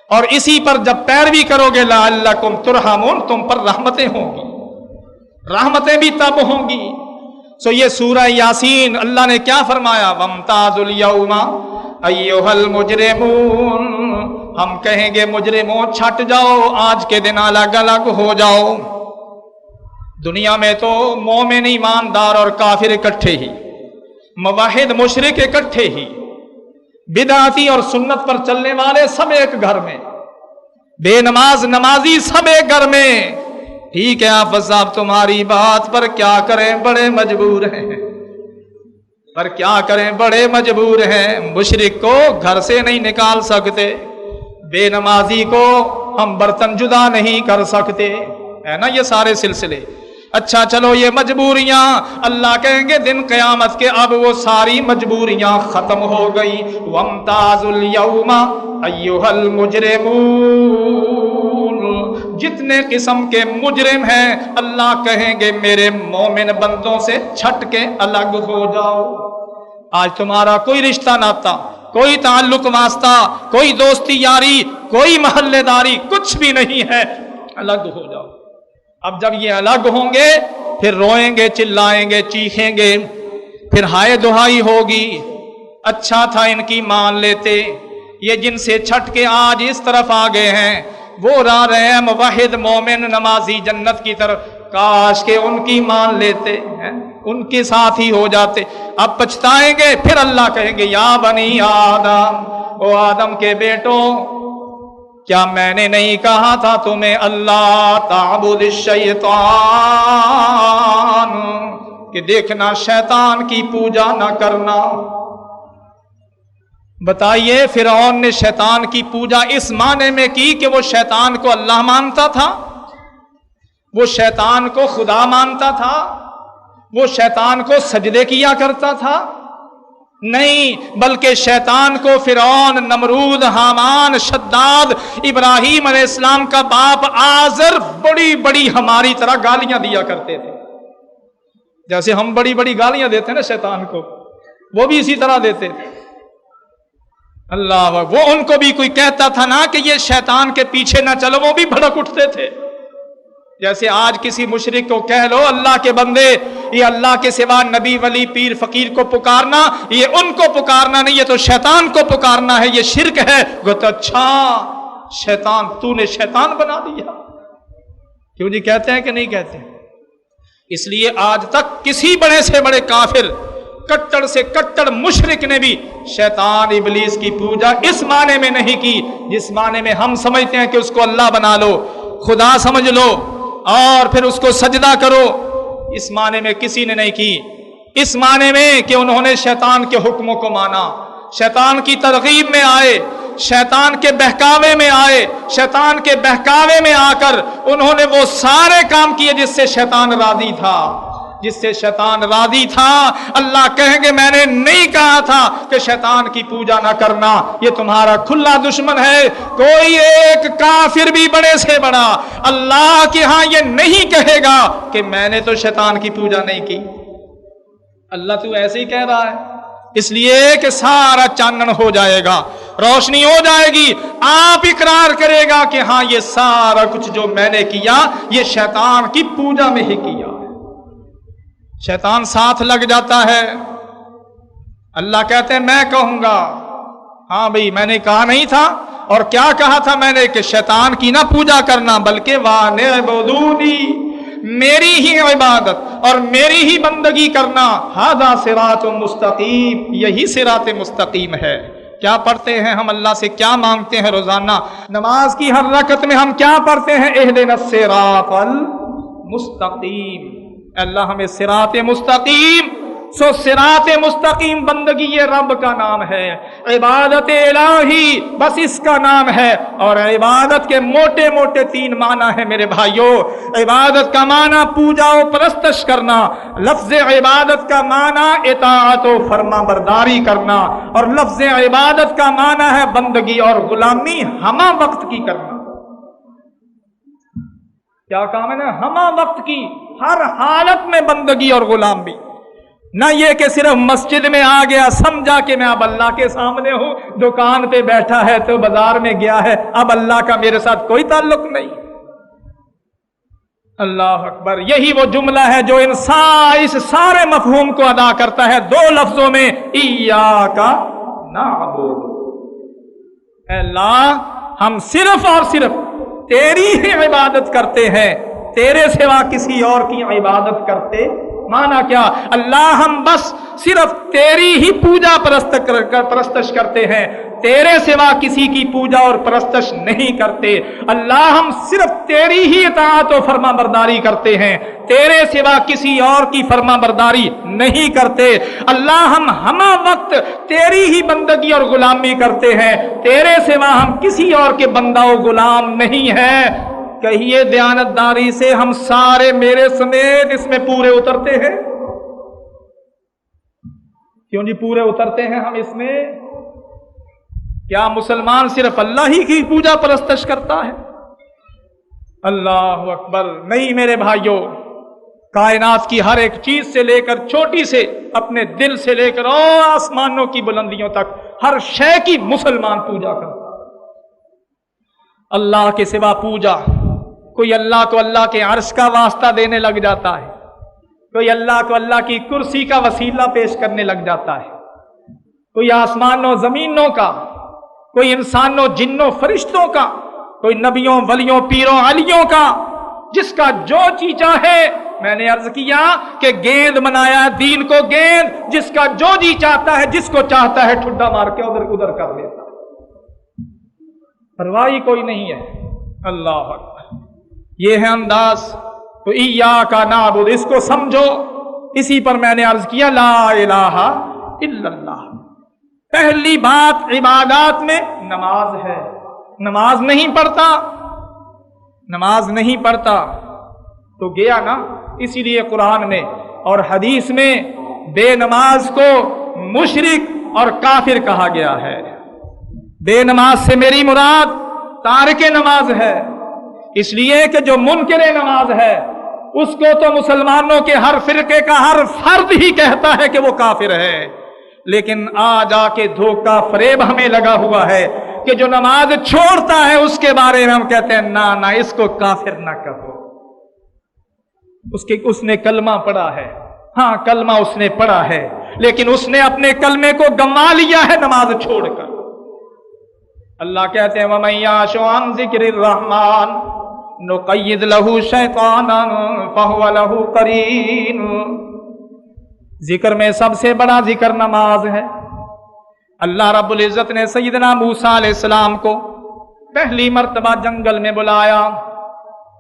اور اسی پر جب پیروی کرو گے لَعَلَّكُمْ تُرْحَمُونَ، تم پر رحمتیں ہوں گی، رحمتیں بھی تب ہوں گی۔ سو یہ سورہ یاسین اللہ نے کیا فرمایا؟ وَامْتَازُوا الْيَوْمَ أَيُّهَا الْمُجْرِمُونَ، ہم کہیں گے مجرموں چھٹ جاؤ، آج کے دن الگ الگ ہو جاؤ۔ دنیا میں تو مومن ایماندار اور کافر اکٹھے ہی، موحد مشرک اکٹھے ہی، بدعتی اور سنت پر چلنے والے سب ایک گھر میں، بے نماز نمازی سب ایک گھر میں۔ ٹھیک ہے حافظ صاحب تمہاری بات، پر کیا کریں بڑے مجبور ہیں، پر کیا کریں بڑے مجبور ہیں۔ مشرک کو گھر سے نہیں نکال سکتے، بے نمازی کو ہم برتن جدا نہیں کر سکتے، ہے نا یہ سارے سلسلے۔ اچھا چلو یہ مجبوریاں، اللہ کہیں گے دن قیامت کے اب وہ ساری مجبوریاں ختم ہو گئی۔ وَامْتَازُوا الْيَوْمَ أَيُّهَا الْمُجْرِمُونَ، جتنے قسم کے مجرم ہیں اللہ کہیں گے میرے مومن بندوں سے چھٹ کے الگ ہو جاؤ۔ آج تمہارا کوئی رشتہ ناتا، کوئی تعلق واسطہ، کوئی دوستی یاری، کوئی محلے داری، کچھ بھی نہیں ہے، الگ ہو جاؤ۔ اب جب یہ الگ ہوں گے پھر روئیں گے، چلائیں گے، چیخیں گے، پھر ہائے دہائی ہوگی، اچھا تھا ان کی مان لیتے، یہ جن سے چھٹ کے آج اس طرف آ گئے ہیں وہ راہ رہے ہیں موحد مومن نمازی جنت کی طرف، کاش کہ ان کی مان لیتے ہیں، ان کے ساتھ ہی ہو جاتے۔ اب پچھتائیں گے، پھر اللہ کہیں گے یا بنی آدم، او آدم کے بیٹوں، کیا میں نے نہیں کہا تھا تمہیں اللہ تعبد الشیطان، کہ دیکھنا شیطان کی پوجا نہ کرنا۔ بتائیے فرعون نے شیطان کی پوجا اس معنی میں کی کہ وہ شیطان کو اللہ مانتا تھا، وہ شیطان کو خدا مانتا تھا، وہ شیطان کو سجدے کیا کرتا تھا؟ نہیں، بلکہ شیطان کو فرعون، نمرود، حامان، شداد، ابراہیم علیہ السلام کا باپ آزر بڑی بڑی ہماری طرح گالیاں دیا کرتے تھے، جیسے ہم بڑی بڑی گالیاں دیتے ہیں نا شیطان کو، وہ بھی اسی طرح دیتے تھے۔ اللہ، وہ ان کو بھی کوئی کہتا تھا نا کہ یہ شیطان کے پیچھے نہ چلو، وہ بھی بھڑک اٹھتے تھے۔ جیسے آج کسی مشرک کو کہہ لو اللہ کے بندے، یہ اللہ کے سوا نبی ولی پیر فقیر کو پکارنا، یہ ان کو پکارنا نہیں، یہ تو شیطان کو پکارنا ہے، یہ شرک ہے۔ تو اچھا شیطان، تو نے شیطان بنا دیا، کیوں جی کہتے ہیں کہ نہیں کہتے؟ اس لیے آج تک کسی بڑے سے بڑے کافر، کٹڑ سے کٹڑ مشرک نے بھی شیطان ابلیس کی پوجا اس معنی میں نہیں کی جس معنی میں ہم سمجھتے ہیں کہ اس کو اللہ بنا لو، خدا سمجھ لو، اور پھر اس کو سجدہ کرو، اس معنی میں کسی نے نہیں کی، اس معنی میں کہ انہوں نے شیطان کے حکموں کو مانا، شیطان کی ترغیب میں آئے، شیطان کے بہکاوے میں آئے، شیطان کے بہکاوے میں آ کر انہوں نے وہ سارے کام کیے جس سے شیطان راضی تھا، جس سے شیطان راضی تھا۔ اللہ کہیں گے میں نے نہیں کہا تھا کہ شیطان کی پوجا نہ کرنا، یہ تمہارا کھلا دشمن ہے۔ کوئی ایک کافر بھی بڑے سے بڑا اللہ کے ہاں یہ نہیں کہے گا کہ میں نے تو شیطان کی پوجا نہیں کی۔ اللہ تو ایسے ہی کہہ رہا ہے، اس لیے کہ سارا چانن ہو جائے گا، روشنی ہو جائے گی، آپ اقرار کرے گا کہ ہاں یہ سارا کچھ جو میں نے کیا یہ شیطان کی پوجا میں ہی کیا۔ شیطان ساتھ لگ جاتا ہے، اللہ کہتے ہیں میں کہوں گا، ہاں بھئی میں نے کہا نہیں تھا، اور کیا کہا تھا میں نے کہ شیطان کی نہ پوجا کرنا بلکہ وَانِعْبُدُونِی، میری ہی عبادت اور میری ہی بندگی کرنا، ھذا صراط مستقیم، یہی صراط مستقیم ہے۔ کیا پڑھتے ہیں ہم اللہ سے، کیا مانگتے ہیں روزانہ نماز کی ہر رکعت میں ہم کیا پڑھتے ہیں؟ اہدنا الصراط المستقیم، اللہ ہمیں صراط مستقیم، سو صراط مستقیم بندگی یہ رب کا نام ہے، عبادت الہی بس اس کا نام ہے۔ اور عبادت کے موٹے موٹے تین معنی ہیں میرے بھائیوں۔ عبادت کا معنی پوجا و پرستش کرنا، لفظ عبادت کا معنی اطاعت و فرما برداری کرنا، اور لفظ عبادت کا معنی ہے بندگی اور غلامی ہمہ وقت کی کرنا۔ کیا کام ہے نا؟ ہمہ وقت کی، ہر حالت میں بندگی اور غلامی، نہ یہ کہ صرف مسجد میں آ گیا سمجھا کہ میں اب اللہ کے سامنے ہوں، دکان پہ بیٹھا ہے تو بازار میں گیا ہے، اب اللہ کا میرے ساتھ کوئی تعلق نہیں۔ اللہ اکبر، یہی وہ جملہ ہے جو اس سارے مفہوم کو ادا کرتا ہے دو لفظوں میں، ایاک نعبد، اے اللہ ہم صرف اور صرف تیری ہی عبادت کرتے ہیں، تیرے سوا کسی اور کی عبادت کرتے۔ مانا کیا؟ اللہ ہم بس صرف تیری ہی پوجا پرستش کرتے ہیں، تیرے سوا کسی کی پوجا اور پرستش نہیں کرتے۔ اللہ ہم صرف تیری ہی اطاعت و فرما برداری کرتے ہیں، تیرے سوا کسی اور کی فرما برداری نہیں کرتے۔ اللہ ہم ہمہ وقت تیری ہی بندگی اور غلامی کرتے ہیں، تیرے سوا ہم کسی اور کے بندہ و غلام نہیں ہیں۔ کہیے دیانتداری سے ہم سارے میرے سمیت اس میں پورے اترتے ہیں؟ کیوں جی پورے اترتے ہیں ہم اس میں؟ کیا مسلمان صرف اللہ ہی کی پوجا پرستش کرتا ہے؟ اللہ اکبر، نہیں میرے بھائیوں، کائنات کی ہر ایک چیز سے لے کر چھوٹی سے، اپنے دل سے لے کر اور آسمانوں کی بلندیوں تک ہر شے کی مسلمان پوجا کرتا ہے۔ اللہ کے سوا پوجا، کوئی اللہ کو اللہ کے عرش کا واسطہ دینے لگ جاتا ہے، کوئی اللہ کو اللہ کی کرسی کا وسیلہ پیش کرنے لگ جاتا ہے، کوئی آسمانوں زمینوں کا، کوئی انسانوں جنوں فرشتوں کا، کوئی نبیوں ولیوں پیروں علیوں کا، جس کا جو چیز چاہے۔ میں نے عرض کیا کہ گیند بنایا ہے دین کو گیند، جس کا جو جی چاہتا ہے، جس کو چاہتا ہے ٹھڈا مار کے ادھر ادھر کر لیتا ہے، پرواہ کوئی نہیں ہے۔ اللہ اکبر، یہ ہے انداز۔ تو ایاک نعبد، اس کو سمجھو۔ اسی پر میں نے عرض کیا لا الہ الا اللہ، پہلی بات عبادات میں نماز ہے۔ نماز نہیں پڑھتا، نماز نہیں پڑھتا تو گیا نا۔ اسی لیے قرآن میں اور حدیث میں بے نماز کو مشرک اور کافر کہا گیا ہے۔ بے نماز سے میری مراد تارک نماز ہے، اس لیے کہ جو منکر نماز ہے اس کو تو مسلمانوں کے ہر فرقے کا ہر فرد ہی کہتا ہے کہ وہ کافر ہے، لیکن آج آ کے دھوکہ فریب ہمیں لگا ہوا ہے کہ جو نماز چھوڑتا ہے اس کے بارے میں ہم کہتے ہیں نہ اس کو کافر نہ کہو، اس نے کلمہ پڑھا ہے، ہاں کلمہ اس نے پڑھا ہے، لیکن اس نے اپنے کلمے کو گنوا لیا ہے نماز چھوڑ کر۔ اللہ کہتے ہیں وَمَن يَعْشُ عَن ذِكْرِ الرَّحْمَنِ نُقَيِّضْ لَهُ شَيْطَانًا فَهُوَ لَهُ قَرِينٌ۔ ذکر میں سب سے بڑا ذکر نماز ہے۔ اللہ رب العزت نے سیدنا موسیٰ علیہ السلام کو پہلی مرتبہ جنگل میں بلایا،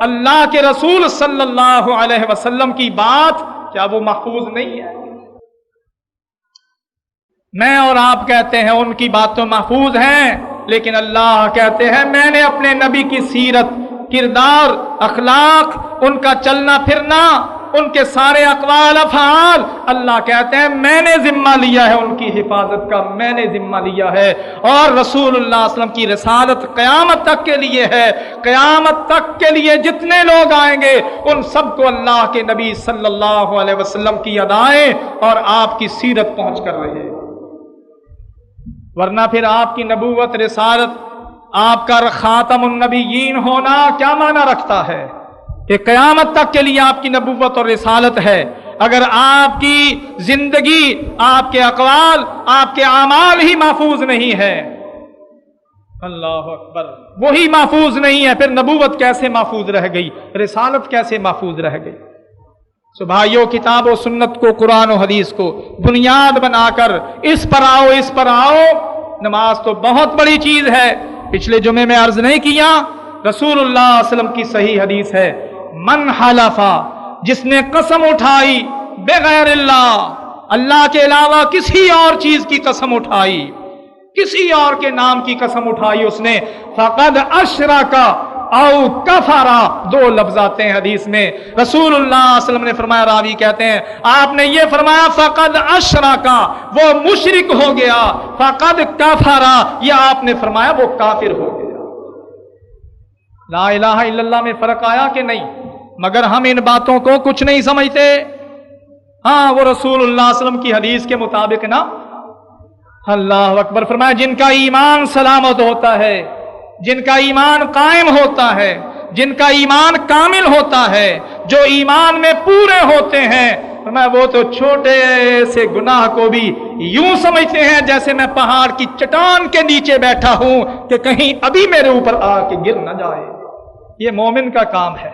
اللہ کے رسول صلی اللہ علیہ وسلم کی بات کیا وہ محفوظ نہیں ہے؟ میں اور آپ کہتے ہیں ان کی بات تو محفوظ ہیں، لیکن اللہ کہتے ہیں میں نے اپنے نبی کی سیرت، کردار، اخلاق، ان کا چلنا پھرنا، ان کے سارے اقوال افعال، اللہ کہتے ہیں میں نے ذمہ لیا ہے ان کی حفاظت کا، میں نے ذمہ لیا ہے۔ اور رسول اللہ صلی اللہ علیہ وسلم کی رسالت قیامت تک کے لیے ہے، قیامت تک کے لیے جتنے لوگ آئیں گے ان سب کو اللہ کے نبی صلی اللہ علیہ وسلم کی ادائیں اور آپ کی سیرت پہنچ کر رہے ہیں۔ ورنہ پھر آپ کی نبوت، رسالت، آپ کا خاتم النبیین ہونا کیا معنی رکھتا ہے؟ کہ قیامت تک کے لیے آپ کی نبوت اور رسالت ہے۔ اگر آپ کی زندگی، آپ کے اقوال، آپ کے اعمال ہی محفوظ نہیں ہے، اللہ اکبر، وہی محفوظ نہیں ہے، پھر نبوت کیسے محفوظ رہ گئی؟ رسالت کیسے محفوظ رہ گئی؟ سو بھائیو، کتاب و سنت کو، قرآن و حدیث کو بنیاد بنا کر اس پر آؤ، اس پر آؤ۔ نماز تو بہت بڑی چیز ہے، پچھلے جمعے میں عرض نہیں کیا، رسول اللہ صلی اللہ علیہ وسلم کی صحیح حدیث ہے، من حلفا، جس نے قسم اٹھائی بغیر اللہ کے علاوہ کسی اور چیز کی قسم اٹھائی، کسی اور کے نام کی قسم اٹھائی اس نے، فقد اشرکا او کفرا، دو لفظ آتے ہیں حدیث میں، رسول اللہ صلی اللہ علیہ وسلم نے فرمایا، راوی کہتے ہیں آپ نے یہ فرمایا فقد اشرکا، وہ مشرک ہو گیا، فقد کفرا، یہ آپ نے فرمایا وہ کافر ہو گیا۔ لا الہ الا اللہ میں فرق آیا کہ نہیں؟ مگر ہم ان باتوں کو کچھ نہیں سمجھتے۔ ہاں، وہ رسول اللہ صلی اللہ علیہ وسلم کی حدیث کے مطابق نا، اللہ اکبر، فرمایا جن کا ایمان سلامت ہوتا ہے، جن کا ایمان قائم ہوتا ہے، جن کا ایمان کامل ہوتا ہے، جو ایمان میں پورے ہوتے ہیں، فرمایا وہ تو چھوٹے سے گناہ کو بھی یوں سمجھتے ہیں جیسے میں پہاڑ کی چٹان کے نیچے بیٹھا ہوں کہ کہیں ابھی میرے اوپر آ کے گر نہ جائے۔ یہ مومن کا کام ہے،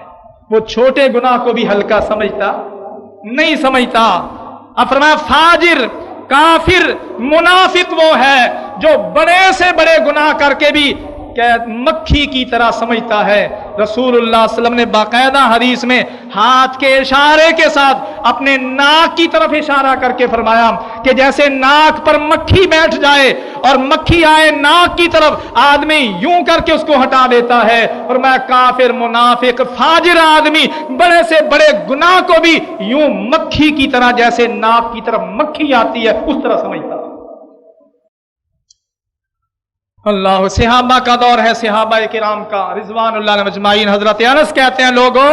وہ چھوٹے گناہ کو بھی ہلکا سمجھتا نہیں سمجھتا۔ اب فرمایا فاجر، کافر، منافق وہ ہے جو بڑے سے بڑے گناہ کر کے بھی مکھی کی طرح سمجھتا ہے۔ رسول اللہ صلی اللہ علیہ وسلم نے باقاعدہ حدیث میں ہاتھ کے اشارے کے ساتھ اپنے ناک کی طرف اشارہ کر کے فرمایا کہ جیسے ناک پر مکھی بیٹھ جائے اور مکھی آئے ناک کی طرف، آدمی یوں کر کے اس کو ہٹا دیتا ہے، اور میں کافر، منافق، فاجر آدمی بڑے سے بڑے گناہ کو بھی یوں مکھی کی طرح، جیسے ناک کی طرف مکھی آتی ہے اس طرح سمجھتا ہے۔ اللہ، صحابہ کا دور ہے، صحابہ کرام کا رضوان اللہ علیہم اجمعین۔ حضرت انس کہتے ہیں لوگو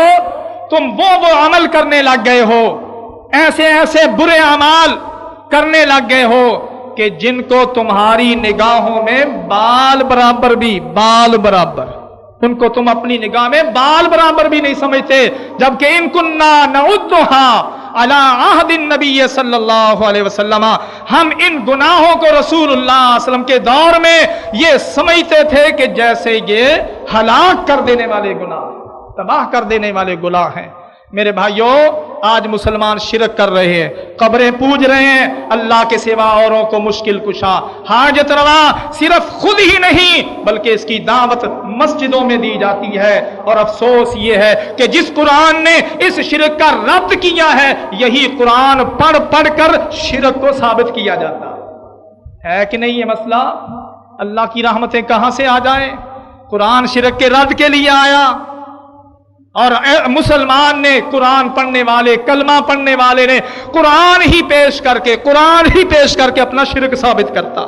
تم وہ عمل کرنے لگ گئے ہو، ایسے ایسے برے اعمال کرنے لگ گئے ہو کہ جن کو تمہاری نگاہوں میں بال برابر بھی، بال برابر، ان کو تم اپنی نگاہ میں بال برابر بھی نہیں سمجھتے، جبکہ ان کننا نعدھا علی عہد النبی صلی اللہ علیہ وسلم، ہم ان گناہوں کو رسول اللہ صلی اللہ علیہ وسلم کے دور میں یہ سمجھتے تھے کہ جیسے یہ ہلاک کر دینے والے گناہ، تباہ کر دینے والے گناہ ہیں۔ میرے بھائیوں، آج مسلمان شرک کر رہے ہیں، قبریں پوج رہے ہیں، اللہ کے سوا اوروں کو مشکل کشا، حاجت روا صرف خود ہی نہیں بلکہ اس کی دعوت مسجدوں میں دی جاتی ہے۔ اور افسوس یہ ہے کہ جس قرآن نے اس شرک کا رد کیا ہے، یہی قرآن پڑھ پڑھ کر شرک کو ثابت کیا جاتا ہے کہ نہیں؟ یہ مسئلہ، اللہ کی رحمتیں کہاں سے آ جائیں؟ قرآن شرک کے رد کے لیے آیا، اور مسلمان نے، قرآن پڑھنے والے، کلمہ پڑھنے والے نے قرآن ہی پیش کر کے اپنا شرک ثابت کرتا۔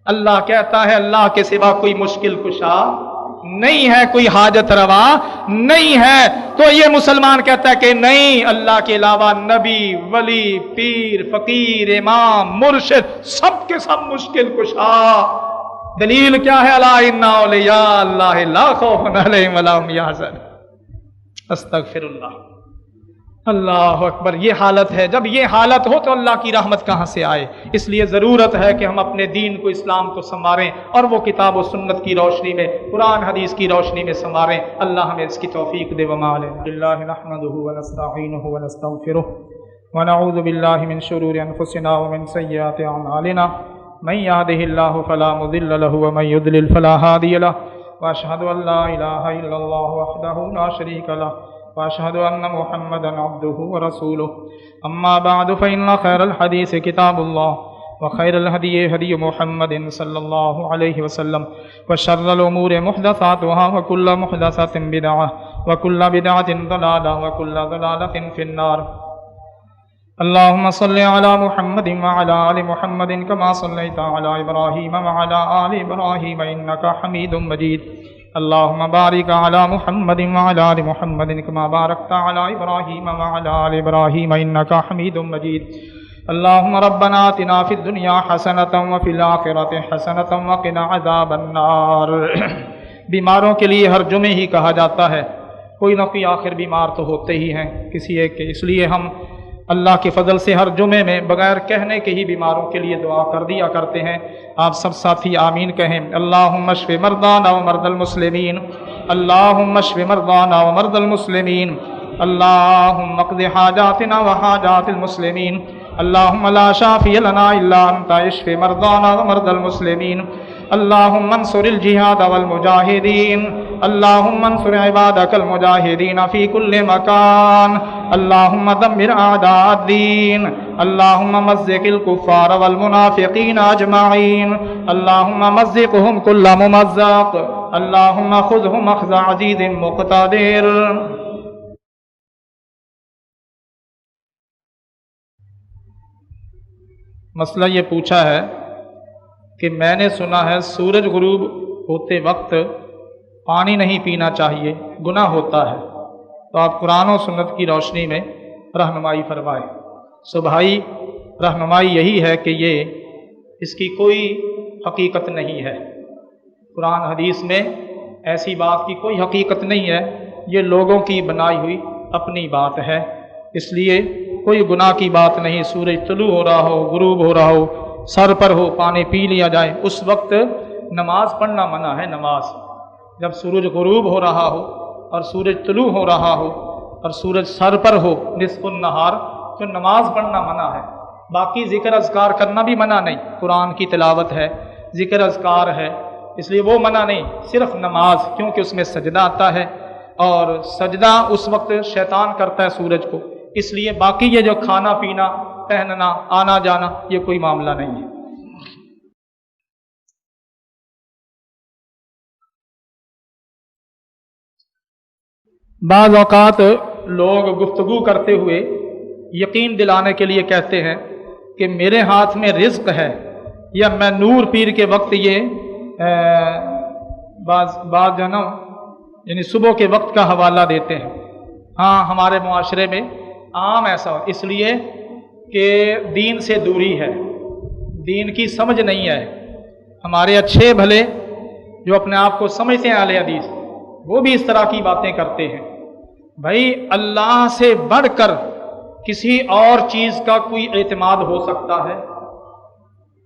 اللہ کہتا ہے اللہ کے سوا کوئی مشکل کشا نہیں ہے، کوئی حاجت روا نہیں ہے، تو یہ مسلمان کہتا ہے کہ نہیں، اللہ کے علاوہ نبی، ولی، پیر، فقیر، امام، مرشد سب کے سب مشکل کشا۔ دلیل کیا ہے؟ الا ان اولیاء اللہ لا خوف علیہم ولا هم يحزنون۔ استغفر اللہ، اللہ اکبر۔ یہ حالت ہے، جب یہ حالت ہو تو اللہ کی رحمت کہاں سے آئے؟ اس لیے ضرورت ہے کہ ہم اپنے دین کو، اسلام کو سنواریں، اور وہ کتاب و سنت کی روشنی میں، قرآن حدیث کی روشنی میں سنواریں۔ اللہ ہمیں اس کی توفیق دے۔ وما علینا الا نحمده ونستعینه ونستغفره ونعوذ باللہ من شرور انفسنا ومن سیئات اعمالنا، من يهده الله فلا مضل له ومن يضلل فلا هادي له، وأشهد أن لا إله إلا الله وحده لا شريك له وأشهد أن محمدا عبده ورسوله أما بعد فإن خير الحديث كتاب الله وخير الهدي هدي محمد صلى الله عليه وسلم وشر الأمور محدثاتها وكل محدثة بدعة وكل بدعة ضلالة وكل ضلالة في النار اللهم صل على محمد وعلى آل محمد كما صليت على إبراهيم وعلى آل إبراهيم إنك حميد مجيد اللهم بارك على محمد وعلى آل محمد كما باركت على إبراهيم وعلى آل إبراهيم إنك حميد مجيد اللهم ربنا آتنا في الدنيا حسنة وفي الآخرة حسنة وقنا عذاب النار بیماروں کے لیے ہر جمعے ہی کہا جاتا ہے، کوئی نہ کوئی آخر بیمار تو ہوتے ہی ہیں کسی ایک کے، اس لیے ہم اللہ کے فضل سے ہر جمعے میں بغیر کہنے کے ہی بیماروں کے لیے دعا کر دیا کرتے ہیں۔ آپ سب ساتھی آمین کہیں۔ اللہم اشف مرضانا ومرضى المسلمین، اللہم اشف مرضانا ومرضى المسلمین، اللہم اقض حاجاتنا وحاجات المسلمین، اللہم لا شافی لنا الا انت اشف مرضانا ومرضى المسلمین، اللہم انصر الجہاد والمجاہدین، اللہم انصر عبادک المجاہدین فی کل مکان، اللہم دمر اعداء الدین، اللہم مزق الکفار والمنافقین اجمعین، اللہم مزقهم کل ممزق، اللہم خذهم اخذ عزیز مقتدر۔ مسئلہ یہ پوچھا ہے کہ میں نے سنا ہے سورج غروب ہوتے وقت پانی نہیں پینا چاہیے، گناہ ہوتا ہے، تو آپ قرآن و سنت کی روشنی میں رہنمائی فرمائیں۔ سو بھائی، رہنمائی یہی ہے کہ یہ اس کی کوئی حقیقت نہیں ہے، قرآن حدیث میں ایسی بات کی کوئی حقیقت نہیں ہے، یہ لوگوں کی بنائی ہوئی اپنی بات ہے، اس لیے کوئی گناہ کی بات نہیں۔ سورج طلوع ہو رہا ہو، غروب ہو رہا ہو، سر پر ہو، پانی پی لیا جائے، اس وقت نماز پڑھنا منع ہے۔ نماز جب سورج غروب ہو رہا ہو اور سورج طلوع ہو رہا ہو اور سورج سر پر ہو نصف النہار، تو نماز پڑھنا منع ہے۔ باقی ذکر اذکار کرنا بھی منع نہیں، قرآن کی تلاوت ہے، ذکر اذکار ہے، اس لیے وہ منع نہیں، صرف نماز، کیونکہ اس میں سجدہ آتا ہے اور سجدہ اس وقت شیطان کرتا ہے سورج کو، اس لیے باقی یہ جو کھانا پینا، پہننا، آنا جانا، یہ کوئی معاملہ نہیں ہے۔ بعض اوقات لوگ گفتگو کرتے ہوئے یقین دلانے کے لیے کہتے ہیں کہ میرے ہاتھ میں رزق ہے، یا میں نور پیر کے وقت یہ بعض جو نا یعنی صبح کے وقت کا حوالہ دیتے ہیں۔ ہاں، ہمارے معاشرے میں عام ایسا ہو، اس لیے کہ دین سے دوری ہے، دین کی سمجھ نہیں ہے۔ ہمارے اچھے بھلے جو اپنے آپ کو سمجھتے ہیں اہل حدیث، وہ بھی اس طرح کی باتیں کرتے ہیں۔ بھائی، اللہ سے بڑھ کر کسی اور چیز کا کوئی اعتماد ہو سکتا ہے؟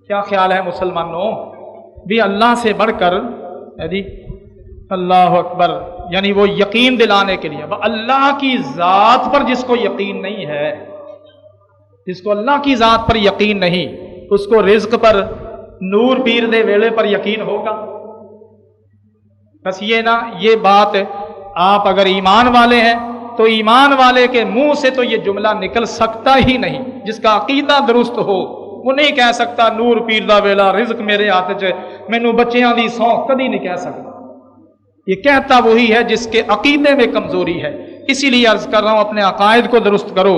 کیا خیال ہے مسلمانوں؟ بھی اللہ سے بڑھ کر جی اللہ اکبر، یعنی وہ یقین دلانے کے لیے اللہ کی ذات پر جس کو یقین نہیں ہے، جس کو اللہ کی ذات پر یقین نہیں، اس کو رزق پر، نور پیر دے ویلے پر یقین ہوگا؟ بس یہ بات آپ اگر ایمان والے ہیں تو ایمان والے کے منہ سے تو یہ جملہ نکل سکتا ہی نہیں۔ جس کا عقیدہ درست ہو وہ نہیں کہہ سکتا نور پیر دا ویلا رزق میرے ہاتھ چ مینوں بچیاں دی سو، کبھی نہیں کہہ سکتا۔ یہ کہتا وہی ہے جس کے عقیدے میں کمزوری ہے۔ اسی لیے عرض کر رہا ہوں، اپنے عقائد کو درست کرو،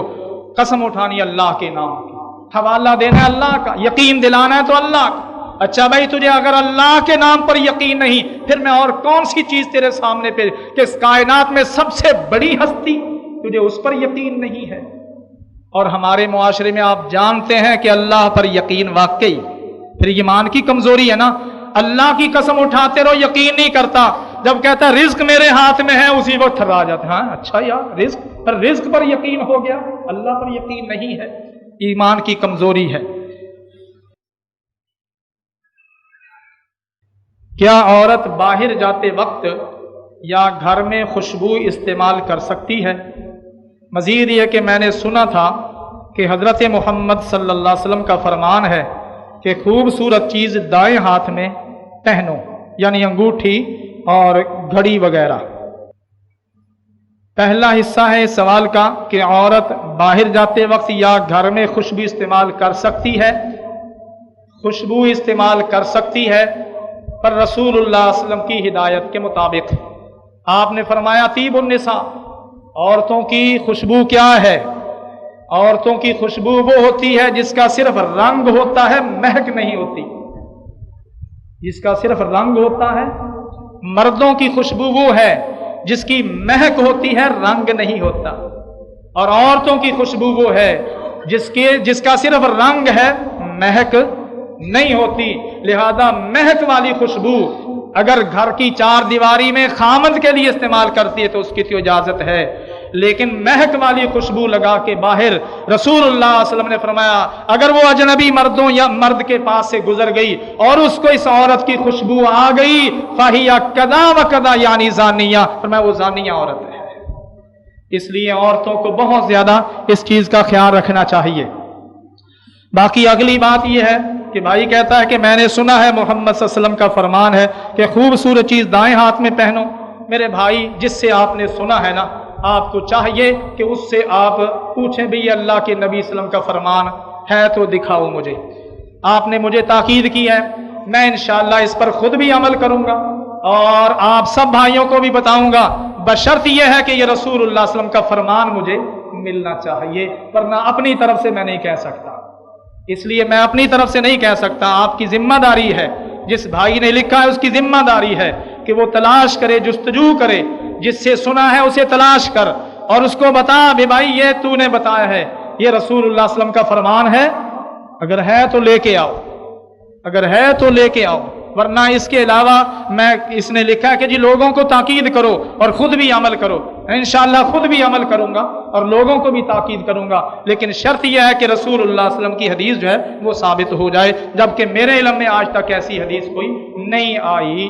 قسم اٹھانی اللہ کے نام کی، حوالہ دینا ہے اللہ کا، یقین دلانا ہے تو اللہ کا۔ اچھا بھائی، تجھے اگر اللہ کے نام پر یقین نہیں، پھر میں اور کون سی چیز تیرے سامنے پہ کہ اس کائنات میں سب سے بڑی ہستی، تجھے اس پر یقین نہیں ہے؟ اور ہمارے معاشرے میں آپ جانتے ہیں کہ اللہ پر یقین واقعی پھر ایمان کی کمزوری ہے نا۔ اللہ کی قسم اٹھاتے رہو، یقین نہیں کرتا، جب کہتا ہے رزق میرے ہاتھ میں ہے اسی وقت تھرا جاتا ہے۔ ہاں اچھا یار، رزق پر یقین ہو گیا، اللہ پر یقین نہیں ہے، ایمان کی کمزوری ہے۔ کیا عورت باہر جاتے وقت یا گھر میں خوشبو استعمال کر سکتی ہے؟ مزید یہ کہ میں نے سنا تھا کہ حضرت محمد صلی اللہ علیہ وسلم کا فرمان ہے کہ خوبصورت چیز دائیں ہاتھ میں پہنو، یعنی انگوٹھی اور گھڑی وغیرہ۔ پہلا حصہ ہے اس سوال کا کہ عورت باہر جاتے وقت یا گھر میں خوشبو استعمال کر سکتی ہے؟ خوشبو استعمال کر سکتی ہے، پر رسول اللہ صلی اللہ علیہ وسلم کی ہدایت کے مطابق آپ نے فرمایا طیب النساء، عورتوں کی خوشبو کیا ہے؟ عورتوں کی خوشبو وہ ہوتی ہے جس کا صرف رنگ ہوتا ہے، مہک نہیں ہوتی، جس کا صرف رنگ ہوتا ہے۔ مردوں کی خوشبو وہ ہے جس کی مہک ہوتی ہے، رنگ نہیں ہوتا، اور عورتوں کی خوشبو وہ ہے جس کا صرف رنگ ہے، مہک نہیں ہوتی۔ لہذا مہک والی خوشبو اگر گھر کی چار دیواری میں خامند کے لیے استعمال کرتی ہے تو اس کی تو اجازت ہے، لیکن مہک والی خوشبو لگا کے باہر رسول اللہ صلی اللہ علیہ وسلم نے فرمایا اگر وہ اجنبی مردوں یا مرد کے پاس سے گزر گئی اور اس کو اس عورت کی خوشبو آ گئی فَهِيَ كَذَا وَكَذَا یعنی زانیہ، فرمایا وہ زانیہ عورت ہے۔ اس لیے عورتوں کو بہت زیادہ اس چیز کا خیال رکھنا چاہیے۔ باقی اگلی بات یہ ہے کہ بھائی کہتا ہے کہ میں نے سنا ہے محمد صلی اللہ علیہ وسلم کا فرمان ہے کہ خوبصورت چیز دائیں ہاتھ میں پہنو۔ میرے بھائی جس سے آپ نے سنا ہے نا، آپ کو چاہیے کہ اس سے آپ پوچھیں بھی اللہ کے نبی صلی اللہ علیہ وسلم کا فرمان ہے تو دکھاؤ مجھے۔ آپ نے مجھے تاکید کی ہے، میں انشاءاللہ اس پر خود بھی عمل کروں گا اور آپ سب بھائیوں کو بھی بتاؤں گا، بشرط یہ ہے کہ یہ رسول اللہ صلی اللہ علیہ وسلم کا فرمان مجھے ملنا چاہیے، ورنہ اپنی طرف سے میں نہیں کہہ سکتا۔ اس لیے میں اپنی طرف سے نہیں کہہ سکتا، آپ کی ذمہ داری ہے، جس بھائی نے لکھا ہے اس کی ذمہ داری ہے کہ وہ تلاش کرے، جستجو کرے، جس سے سنا ہے اسے تلاش کر اور اس کو بتا بھی بھائی یہ تو نے بتایا ہے، یہ رسول اللہ صلی اللہ علیہ وسلم کا فرمان ہے، اگر ہے تو لے کے آؤ، اگر ہے تو لے کے آؤ، ورنہ اس کے علاوہ اس نے لکھا ہے کہ جی لوگوں کو تاکید کرو اور خود بھی عمل کرو۔ انشاءاللہ خود بھی عمل کروں گا اور لوگوں کو بھی تاکید کروں گا، لیکن شرط یہ ہے کہ رسول اللہ صلی اللہ علیہ وسلم کی حدیث جو ہے وہ ثابت ہو جائے، جبکہ میرے علم میں آج تک ایسی حدیث کوئی نہیں آئی۔